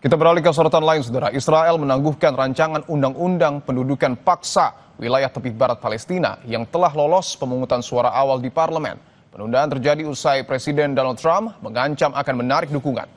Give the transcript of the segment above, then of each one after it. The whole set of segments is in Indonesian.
Kita beralih ke sorotan lain, saudara. Israel menangguhkan rancangan undang-undang pendudukan paksa wilayah tepi barat Palestina yang telah lolos pemungutan suara awal di parlemen. Penundaan terjadi usai Presiden Donald Trump mengancam akan menarik dukungan.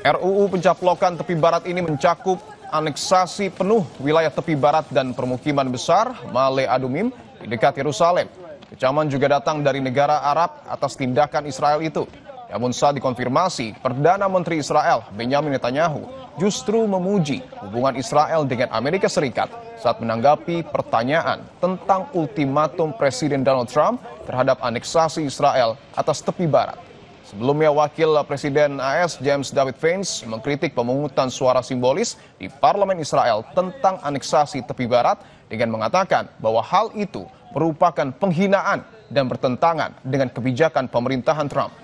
RUU pencaplokan tepi barat ini mencakup aneksasi penuh wilayah tepi barat dan permukiman besar Ma'ale Adumim di dekat Yerusalem. Kecaman juga datang dari negara Arab atas tindakan Israel itu. Namun saat dikonfirmasi, Perdana Menteri Israel Benjamin Netanyahu justru memuji hubungan Israel dengan Amerika Serikat saat menanggapi pertanyaan tentang ultimatum Presiden Donald Trump terhadap aneksasi Israel atas tepi barat. Sebelumnya, Wakil Presiden AS James David Vance mengkritik pemungutan suara simbolis di Parlemen Israel tentang aneksasi tepi barat dengan mengatakan bahwa hal itu merupakan penghinaan dan bertentangan dengan kebijakan pemerintahan Trump.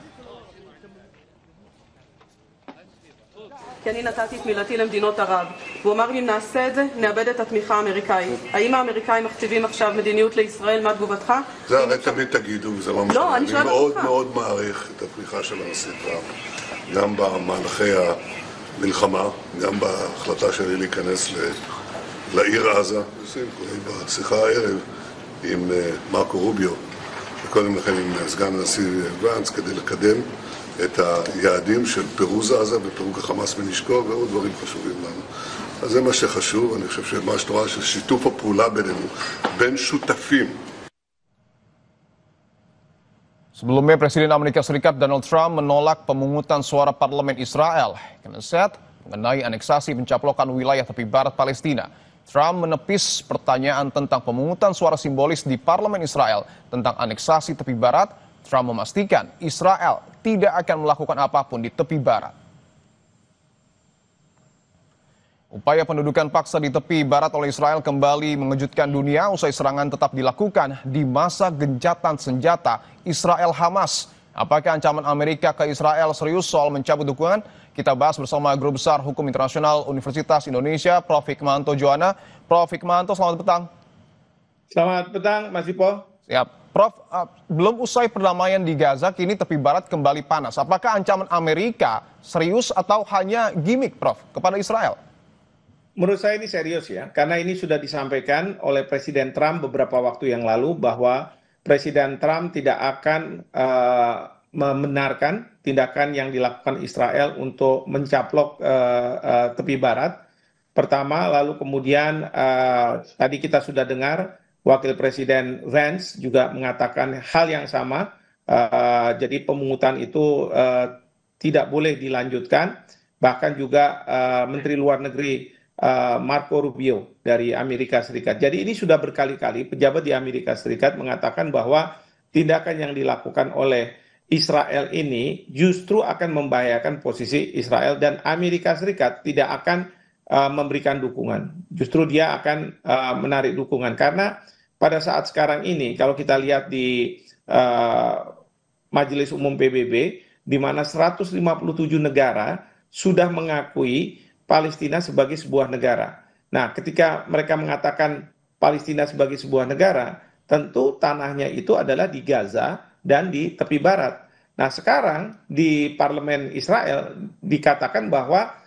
כי אני נתתי את מילתי למדינות ערב, והוא אמר לי אם נעשה את זה, נאבד את התמיכה האמריקאית. האם האמריקאים מכתיבים עכשיו מדיניות לישראל? מה תגובתך? זה הרי תמיד תגידו, וזה לא משנה. אני מאוד מאוד מעריך את התמיכה של הנשיא טראמפ, גם במהלכי המלחמה, גם בהחלטה שלי להיכנס לעיר עזה, בשיחה הערב עם מרקו רוביו, וקודם לכן עם סגן הנשיא ואנס, כדי לקדם את היעדים של פירוז עזה ופירוק החמאס מנשקו ועוד דברים חשובים לנו. אז זה מה שחשוב, אני חושב שמה שאתה רואה ששיתוף הפעולה בינינו, בין שותפים. Sebelumnya, Presiden Amerika Serikat Donald Trump menolak pemungutan suara parlemen Israel, Knesset, mengenai aneksasi pencaplokan wilayah tepi barat Palestina. Trump menepis pertanyaan tentang pemungutan suara simbolis di parlemen Israel tentang aneksasi tepi barat. Trump memastikan Israel tidak akan melakukan apapun di tepi barat. Upaya pendudukan paksa di tepi barat oleh Israel kembali mengejutkan dunia usai serangan tetap dilakukan di masa gencatan senjata Israel-Hamas. Apakah ancaman Amerika ke Israel serius soal mencabut dukungan? Kita bahas bersama Guru Besar Hukum Internasional Universitas Indonesia, Prof. Hikmahanto Juwana. Prof. Hikmahanto, selamat petang. Selamat petang, Mas Ipo. Siap. Prof, belum usai perdamaian di Gaza, kini tepi barat kembali panas. Apakah ancaman Amerika serius atau hanya gimmick, Prof, kepada Israel? Menurut saya ini serius ya, karena ini sudah disampaikan oleh Presiden Trump beberapa waktu yang lalu bahwa Presiden Trump tidak akan membenarkan tindakan yang dilakukan Israel untuk mencaplok tepi barat. Pertama, lalu kemudian tadi kita sudah dengar Wakil Presiden Vance juga mengatakan hal yang sama, jadi pemungutan itu tidak boleh dilanjutkan, bahkan juga Menteri Luar Negeri Marco Rubio dari Amerika Serikat. Jadi ini sudah berkali-kali pejabat di Amerika Serikat mengatakan bahwa tindakan yang dilakukan oleh Israel ini justru akan membahayakan posisi Israel dan Amerika Serikat tidak akan memberikan dukungan. Justru dia akan menarik dukungan karena pada saat sekarang ini kalau kita lihat di Majelis Umum PBB di mana 157 negara sudah mengakui Palestina sebagai sebuah negara. Nah, ketika mereka mengatakan Palestina sebagai sebuah negara, tentu tanahnya itu adalah di Gaza dan di tepi barat. Nah, sekarang di parlemen Israel dikatakan bahwa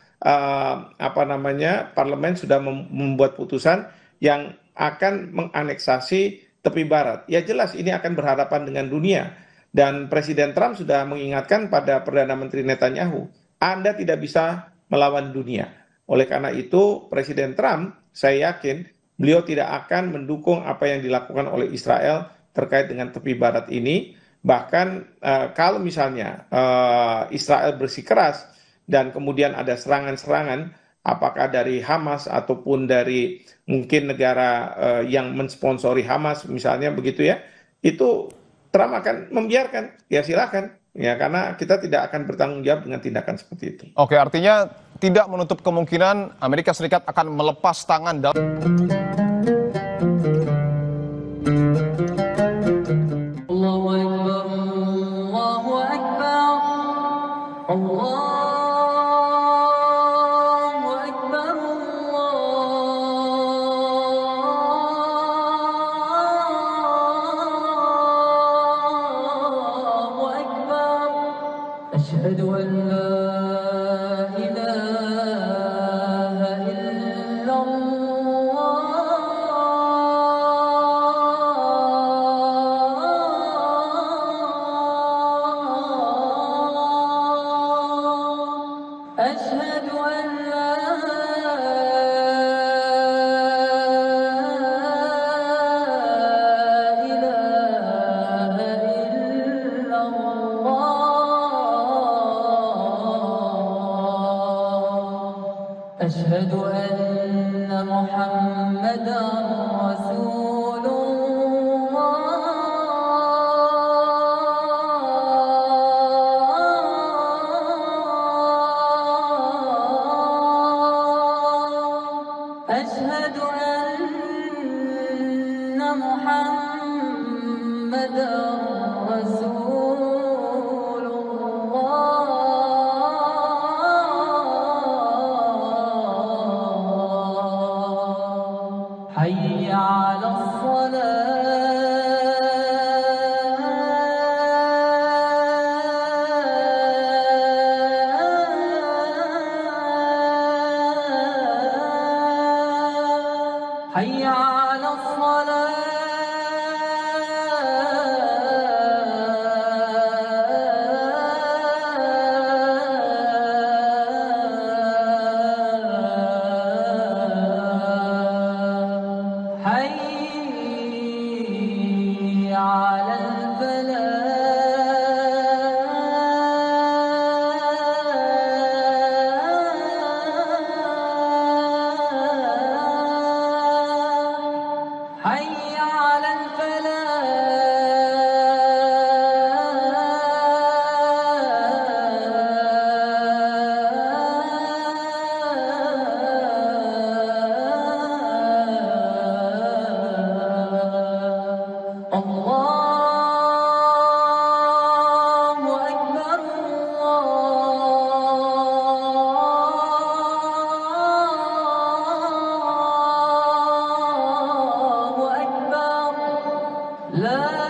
parlemen sudah membuat putusan yang akan menganeksasi tepi barat. Ya jelas ini akan berhadapan dengan dunia. Dan Presiden Trump sudah mengingatkan pada Perdana Menteri Netanyahu, Anda tidak bisa melawan dunia. Oleh karena itu, Presiden Trump, saya yakin beliau tidak akan mendukung apa yang dilakukan oleh Israel terkait dengan tepi barat ini. Bahkan kalau misalnya Israel bersikeras dan kemudian ada serangan-serangan, apakah dari Hamas ataupun dari mungkin negara yang mensponsori Hamas misalnya begitu ya, itu Trump akan membiarkan, ya silakan. Ya, karena kita tidak akan bertanggung jawab dengan tindakan seperti itu. Oke, artinya tidak menutup kemungkinan Amerika Serikat akan melepas tangan dalam... Allahu Akbar, Allahu Akbar, Allahu Akbar, Allahu Akbar, Asyhadu أن لا إله إلا الله أشهد أن لا إله إلا الله أشهد أن محمدا رسول الله أشهد أن محمدا رسول الله حي على الصلاة حي على الصلاة حي على الفلاح حي على الفلاح الله أكبر الله أكبر لا